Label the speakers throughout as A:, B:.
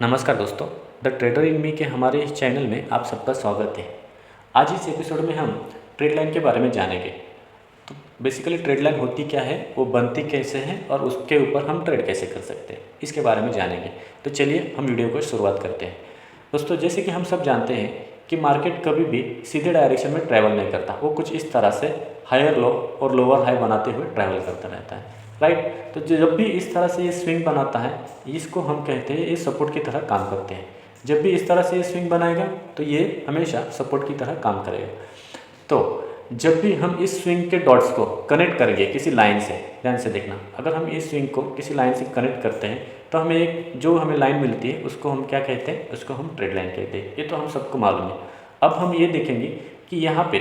A: नमस्कार दोस्तों, the trader इन मी के हमारे इस चैनल में आप सबका स्वागत है। आज इस एपिसोड में हम ट्रेड लाइन के बारे में जानेंगे। तो बेसिकली ट्रेड लाइन होती क्या है, वो बनती कैसे है और उसके ऊपर हम ट्रेड कैसे कर सकते हैं, इसके बारे में जानेंगे। तो चलिए हम वीडियो को शुरुआत करते हैं। दोस्तों, जैसे कि हम सब जानते हैं कि मार्केट कभी भी सीधे डायरेक्शन में ट्रैवल नहीं करता, वो कुछ इस तरह से हायर लो और लोअर हाई बनाते हुए ट्रैवल करता रहता है, राइट। तो जब भी इस तरह से ये स्विंग बनाता है, इसको हम कहते हैं ये सपोर्ट की तरह काम करते हैं। जब भी इस तरह से ये स्विंग बनाएगा तो ये हमेशा सपोर्ट की तरह काम करेगा। तो जब भी हम इस स्विंग के डॉट्स को कनेक्ट करेंगे किसी लाइन से, ध्यान से देखना, अगर हम इस स्विंग को किसी लाइन से कनेक्ट करते हैं तो हमें हमें लाइन मिलती है उसको हम क्या कहते हैं, उसको हम ट्रेड लाइन कहते हैं। ये तो हम सबको मालूम है। अब हम ये देखेंगे कि यहाँ पे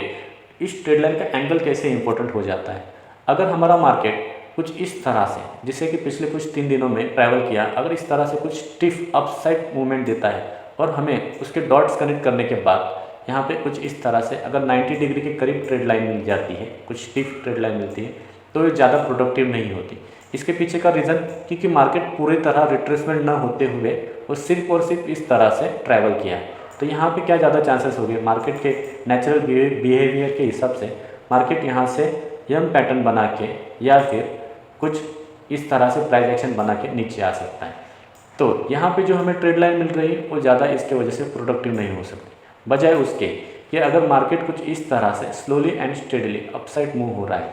A: इस ट्रेड लाइन का एंगल कैसे इंपॉर्टेंट हो जाता है। अगर हमारा मार्केट कुछ इस तरह से, जैसे कि पिछले कुछ 3 दिनों में ट्रैवल किया, अगर इस तरह से कुछ स्टिफ अपसाइड मूवमेंट देता है और हमें उसके डॉट्स कनेक्ट करने के बाद यहाँ पे कुछ इस तरह से अगर 90 डिग्री के करीब ट्रेड लाइन मिल जाती है, कुछ स्टिफ ट्रेड लाइन मिलती है, तो ये ज़्यादा प्रोडक्टिव नहीं होती। इसके पीछे का रीज़न क्योंकि मार्केट पूरी तरह रिट्रेसमेंट न होते हुए वो सिर्फ और सिर्फ इस तरह से ट्रैवल किया है। तो यहाँ पे क्या ज़्यादा चांसेस हो गए, मार्केट के नेचुरल बिहेवियर के हिसाब से मार्केट यहाँ से यम पैटर्न बना के या फिर कुछ इस तरह से प्राइस एक्शन बना के नीचे आ सकता है। तो यहाँ पे जो हमें ट्रेड लाइन मिल रही है वो ज़्यादा इसके वजह से प्रोडक्टिव नहीं हो सकती, बजाय उसके कि अगर मार्केट कुछ इस तरह से slowly and steadily upside move हो रहा है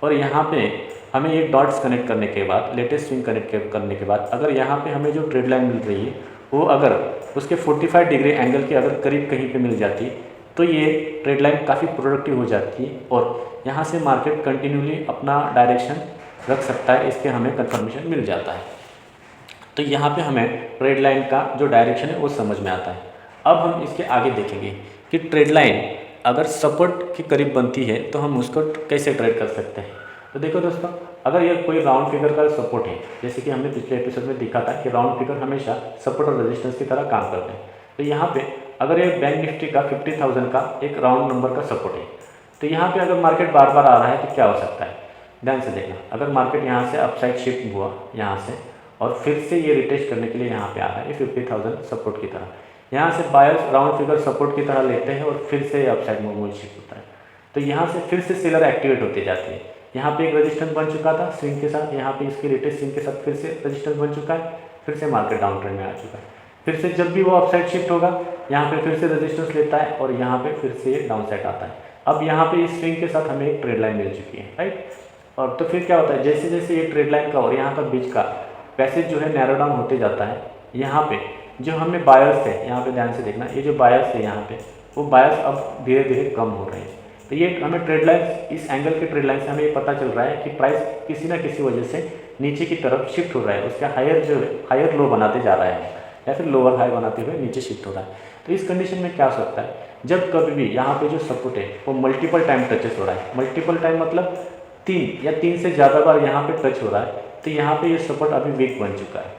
A: और यहाँ पे हमें ये डॉट्स कनेक्ट करने के बाद, लेटेस्ट स्विंग कनेक्ट करने के बाद, अगर यहाँ पे हमें जो ट्रेड लाइन मिल रही है वो अगर उसके 45 डिग्री एंगल के अगर करीब कहीं पे मिल जाती तो ये ट्रेड लाइन काफ़ी प्रोडक्टिव हो जाती है और यहाँ से मार्केट कंटिन्यूली अपना डायरेक्शन रख सकता है, इसके हमें कंफर्मेशन मिल जाता है। तो यहाँ पे हमें ट्रेड लाइन का जो डायरेक्शन है वो समझ में आता है। अब हम इसके आगे देखेंगे कि ट्रेड लाइन अगर सपोर्ट के करीब बनती है तो हम उसको कैसे ट्रेड कर सकते हैं। तो देखो दोस्तों, अगर ये कोई राउंड फिगर का सपोर्ट है, जैसे कि हमने पिछले एपिसोड में देखा था कि राउंड फिगर हमेशा सपोर्ट और रेजिस्टेंस की तरह काम करते हैं। तो यहाँ पे अगर ये बैंक निफ्टी का 50,000 का एक राउंड नंबर का सपोर्ट है, तो यहाँ पे अगर मार्केट बार बार आ रहा है तो क्या हो सकता है, ध्यान से देखना। अगर मार्केट यहाँ से अपसाइड शिफ्ट हुआ यहाँ से और फिर से ये रिटेस्ट करने के लिए यहाँ पे आ रहा है, ये 50,000 सपोर्ट की तरह, यहाँ से बायर्स राउंड फिगर सपोर्ट की तरह लेते हैं और फिर से अपसाइड मूवमेंट शिफ्ट होता है। तो यहाँ से फिर से सेलर एक्टिवेट होते जाते हैं। यहाँ पे एक रेजिस्टेंस बन चुका था स्विंग के साथ, यहाँ पे इसके लेटेस्ट स्विंग के साथ फिर से रेजिस्टेंस बन चुका है, फिर से मार्केट डाउन ट्रेंड में आ चुका है। फिर से जब भी वो अपसाइड शिफ्ट होगा यहाँ पे फिर से रेजिस्टेंस लेता है और यहाँ पे फिर से ये डाउन साइड आता है। अब यहाँ पे इस स्विंग के साथ हमें एक ट्रेड लाइन मिल चुकी है, राइट। और तो फिर क्या होता है, जैसे जैसे ये ट्रेड लाइन का और यहाँ पर बीच का पैसेज जो है नैरो डाउन होते जाता है, यहाँ पे जो हमें बायर्स है, यहाँ पे ध्यान से देखना, ये जो बायर्स है यहाँ पे, वो बायर्स अब धीरे धीरे कम हो रहे हैं। तो ये हमें ट्रेड लाइन, इस एंगल के ट्रेड लाइन से हमें ये पता चल रहा है कि प्राइस किसी ना किसी वजह से नीचे की तरफ शिफ्ट हो रहा है, उसका हायर लो बनाते जा रहा है या फिर लोअर हाई बनाते हुए नीचे शिफ्ट हो रहा है। तो इस कंडीशन में क्या हो सकता है, जब कभी भी यहाँ पे जो सपोर्ट है वो मल्टीपल टाइम टचेस हो रहा है, मल्टीपल टाइम मतलब 3 या 3 से ज़्यादा बार यहाँ पे टच हो रहा है, तो यहाँ पे ये सपोर्ट अभी वीक बन चुका है।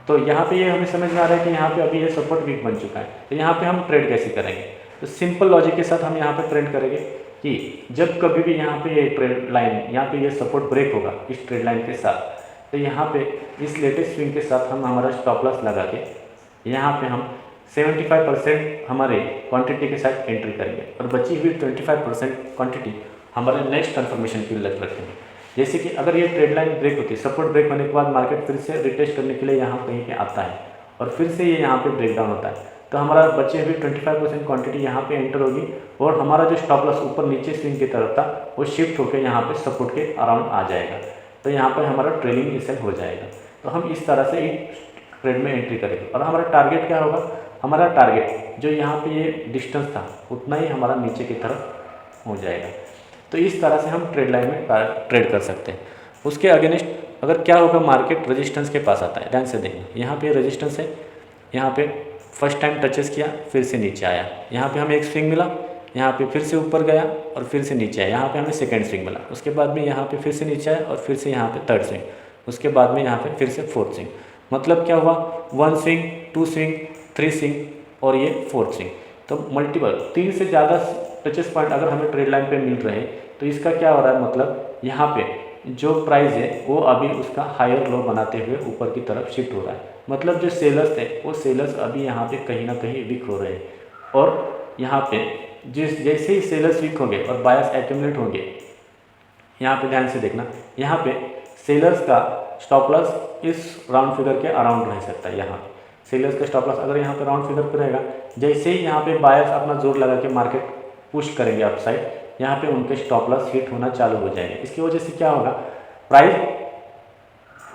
A: तो यहाँ पे ये हमें समझ में आ रहा है कि यहाँ पे अभी ये सपोर्ट वीक बन चुका है। तो यहाँ पे हम ट्रेड कैसे करेंगे, तो सिंपल लॉजिक के साथ हम यहाँ पे ट्रेड करेंगे कि जब कभी भी यहाँ पे ये ट्रेड लाइन, यहाँ पे ये सपोर्ट ब्रेक होगा इस ट्रेड लाइन के साथ, तो यहाँ पे इस लेटेस्ट स्विंग के साथ हम हमारा स्टॉप लॉस लगा के यहाँ पे हम 75% हमारे क्वांटिटी के साथ एंट्री करेंगे और बची हुई 25% क्वांटिटी हमारे नेक्स्ट कन्फर्मेशन के लिए रखेंगे। जैसे कि अगर ये ट्रेड लाइन ब्रेक होती है, सपोर्ट ब्रेक होने के बाद मार्केट फिर से रिटेस्ट करने के लिए यहाँ कहीं पे आता है और फिर से ये यहाँ पे ब्रेक डाउन होता है, तो हमारा बचे हुई 25% क्वांटिटी यहाँ पे एंटर होगी और हमारा जो स्टॉप लॉस ऊपर नीचे स्विंग की तरफ था वो शिफ्ट होकर यहाँ पे सपोर्ट के अराउंड आ जाएगा। तो यहाँ पर हमारा ट्रेलिंग इसेल हो जाएगा। तो हम इस तरह से एक ट्रेड में एंट्री करेंगे और हमारा टारगेट क्या होगा, हमारा टारगेट जो यहाँ पे ये डिस्टेंस था उतना ही हमारा नीचे की तरफ हो जाएगा। तो इस तरह से हम ट्रेड लाइन में ट्रेड कर सकते हैं। उसके अगेंस्ट अगर क्या होगा, मार्केट रेजिस्टेंस के पास आता है, ध्यान से देखना, यहाँ पे रेजिस्टेंस है, यहाँ पे फर्स्ट टाइम टचेस किया फिर से नीचे आया, यहाँ पे हमें एक स्विंग मिला, यहाँ पे फिर से ऊपर गया और फिर से नीचे आया, यहाँ पे हमें सेकंड स्विंग मिला, उसके बाद में यहाँ पे फिर से नीचे आया और फिर से यहाँ पे थर्ड स्विंग, उसके बाद में यहाँ पे फिर से फोर्थ स्विंग। मतलब क्या हुआ, 1 स्विंग, 2 स्विंग, 3 स्विंग और ये 4th स्विंग। तो मल्टीपल 3 से ज़्यादा टचेस पॉइंट अगर हमें ट्रेड लाइन पे मिल रहे हैं तो इसका क्या हो रहा है, मतलब यहाँ पे जो प्राइस है वो अभी उसका हायर लो बनाते हुए ऊपर की तरफ शिफ्ट हो रहा है। मतलब जो सेलर्स थे वो सेलर्स अभी यहाँ पे कहीं ना कहीं वीक हो रहे हैं, और यहाँ पे जैसे ही सेलर्स वीक होंगे और बायर्स एक्यूमुलेट होंगे, यहाँ पे ध्यान से देखना, यहाँ पे सेलर्स का स्टॉप लॉस इस राउंड फिगर के अराउंड रह सकता है। यहाँ सेलर्स का स्टॉप लॉस अगर यहाँ पे राउंड फिगर पे रहेगा, जैसे ही यहाँ पे बायर्स अपना जोर लगा के मार्केट पुश करेंगे अपसाइड, यहाँ पे उनके स्टॉप लॉस हिट होना चालू हो जाएंगे। इसकी वजह से क्या होगा, प्राइस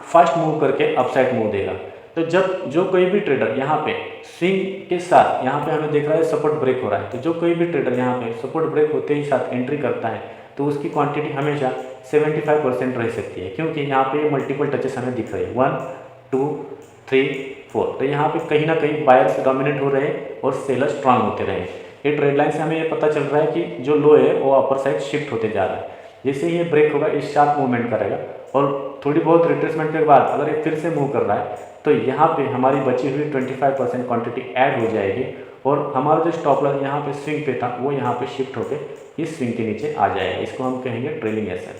A: फास्ट मूव करके अपसाइड मूव देगा। तो जब जो कोई भी ट्रेडर यहाँ पे स्विंग के साथ, यहाँ पे हमें देख रहा है सपोर्ट ब्रेक हो रहा है, तो जो कोई भी ट्रेडर यहाँ पे सपोर्ट ब्रेक होते ही साथ एंट्री करता है तो उसकी क्वांटिटी हमेशा 75% रह सकती है, क्योंकि यहाँ पे मल्टीपल टचेस हमें दिख रहे हैं 1 2 3 4। तो यहाँ पे कहीं ना कहीं बायर्स डोमिनेट हो रहे हैं और सेलर स्ट्रांग होते रहे। ये ट्रेड लाइन से हमें ये पता चल रहा है कि जो लो है वो अपर साइड शिफ्ट होते जा रहा है। जैसे ही ये ब्रेक होगा, इस शार्प मूवमेंट करेगा और थोड़ी बहुत रिट्रेसमेंट के बाद अगर ये फिर से मूव कर रहा है तो यहाँ पे हमारी बची हुई 25% क्वांटिटी ऐड हो जाएगी, और हमारा जो स्टॉप लॉस यहाँ पे स्विंग पे था वो यहाँ पे शिफ्ट होकर इस स्विंग के नीचे आ जाएगा। इसको हम कहेंगे ट्रेलिंग एसेट,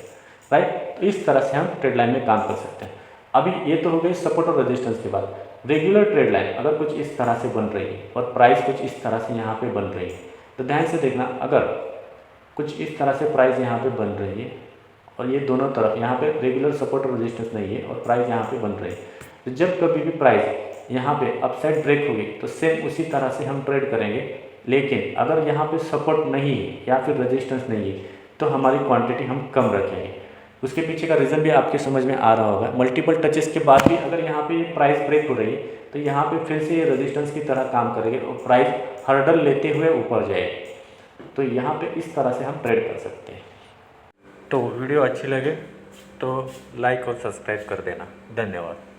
A: राइट। तो इस तरह से हम ट्रेड लाइन में काम कर सकते हैं। अभी ये तो हो गई सपोर्ट और रेजिस्टेंस के बाद। रेगुलर ट्रेड लाइन अगर कुछ इस तरह से बन रही है और प्राइस कुछ इस तरह से यहाँ पे बन रही है, तो ध्यान से देखना, अगर कुछ इस तरह से प्राइस यहाँ पे बन रही है और ये दोनों तरफ यहाँ पे रेगुलर सपोर्ट और रेजिस्टेंस नहीं है और प्राइस यहाँ पे बन रही है, तो जब कभी भी प्राइस यहाँ पे अपसाइड ब्रेक होगी तो सेम उसी तरह से हम ट्रेड करेंगे। लेकिन अगर यहाँ पे सपोर्ट नहीं है या फिर रेजिस्टेंस नहीं है तो हमारी क्वांटिटी हम कम रखेंगे। उसके पीछे का रीज़न भी आपके समझ में आ रहा होगा। मल्टीपल टचेस के बाद भी अगर यहाँ पे प्राइस ब्रेक हो रही है तो यहाँ पे फिर से ये रेजिस्टेंस की तरह काम करेंगे और प्राइस हर्डल लेते हुए ऊपर जाएगी। तो यहाँ पे इस तरह से हम ट्रेड कर सकते हैं। तो वीडियो अच्छी लगे तो लाइक और सब्सक्राइब कर देना। धन्यवाद।